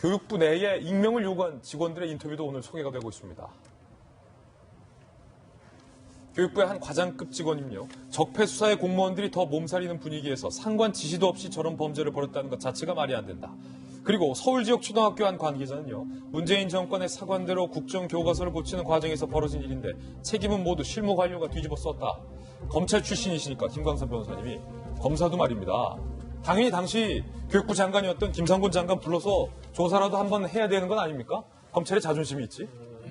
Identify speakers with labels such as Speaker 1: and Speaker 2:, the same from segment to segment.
Speaker 1: 교육부 내에 익명을 요구한 직원들의 인터뷰도 오늘 소개가 되고 있습니다. 교육부의 한 과장급 직원님요. 적폐 수사의 공무원들이 더 몸살이는 분위기에서 상관 지시도 없이 저런 범죄를 벌였다는 것 자체가 말이 안 된다. 그리고 서울 지역 초등학교 한 관계자는요. 문재인 정권의 사관대로 국정교과서를 고치는 과정에서 벌어진 일인데 책임은 모두 실무 관료가 뒤집어 썼다. 검찰 출신이시니까 김광선 변호사님이 검사도 말입니다. 당연히 당시 교육부 장관이었던 김상곤 장관 불러서 조사라도 한번 해야 되는 건 아닙니까? 검찰의 자존심이 있지.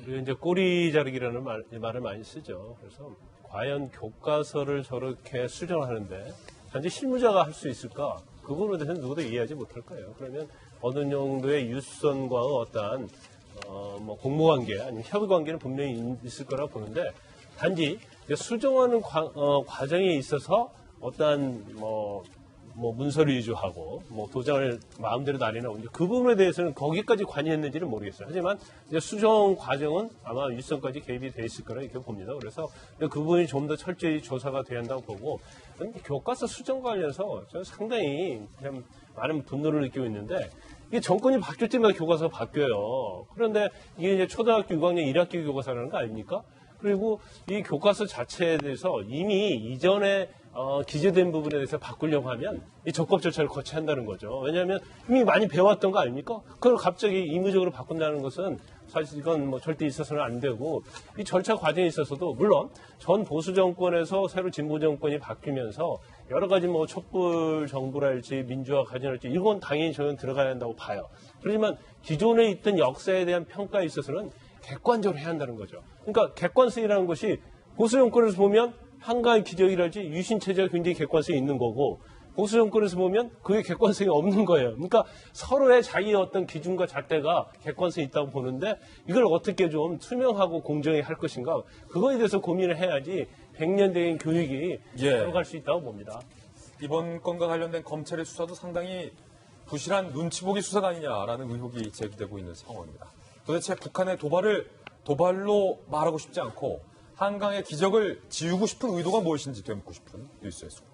Speaker 2: 이제 꼬리 자르기라는 말을 많이 쓰죠. 그래서 과연 교과서를 저렇게 수정하는데 단지 실무자가 할 수 있을까? 그 부분에 대해서는 누구도 이해하지 못할 거예요. 그러면 어느 정도의 유선과의 어떠한 뭐 공모관계 아니면 협의관계는 분명히 있을 거라고 보는데 단지 수정하는 과정에 있어서 어떠한 뭐 문서를 위조하고 뭐 도장을 마음대로 날리나 그 부분에 대해서는 거기까지 관여했는지는 모르겠어요. 하지만 이제 수정 과정은 아마 윗선까지 개입이 돼 있을 거라 이렇게 봅니다. 그래서 그 부분이 좀 더 철저히 조사가 돼야 한다고 보고 교과서 수정 관련해서 저는 상당히 참 많은 분노를 느끼고 있는데 이게 정권이 바뀔 때마다 교과서가 바뀌어요. 그런데 이게 이제 초등학교 6학년 1학기 교과서라는 거 아닙니까? 그리고 이 교과서 자체에 대해서 이미 이전에 기재된 부분에 대해서 바꾸려고 하면 이 적법 절차를 거쳐야 한다는 거죠. 왜냐하면 이미 많이 배웠던 거 아닙니까? 그걸 갑자기 의무적으로 바꾼다는 것은 사실 이건 뭐 절대 있어서는 안 되고 이 절차 과정에 있어서도 물론 전 보수 정권에서 새로 진보 정권이 바뀌면서 여러 가지 뭐 촛불 정부랄지 민주화 가진할지 이건 당연히 저는 들어가야 한다고 봐요. 그렇지만 기존에 있던 역사에 대한 평가에 있어서는 객관적으로 해야 한다는 거죠. 그러니까 객관성이라는 것이 보수 정권에서 보면 한가위 기적이랄지 유신체제가 굉장히 객관성이 있는 거고 보수 정권에서 보면 그게 객관성이 없는 거예요. 그러니까 서로의 자기의 어떤 기준과 잣대가 객관성이 있다고 보는데 이걸 어떻게 좀 투명하고 공정히 할 것인가 그거에 대해서 고민을 해야지 100년 된 교육이 들어갈 수 있다고 봅니다.
Speaker 1: 이번 건과 관련된 검찰의 수사도 상당히 부실한 눈치보기 수사가 아니냐라는 의혹이 제기되고 있는 상황입니다. 도대체 북한의 도발로 말하고 싶지 않고 한강의 기적을 지우고 싶은 의도가 무엇인지 되묻고 싶은 뉴스였습니다.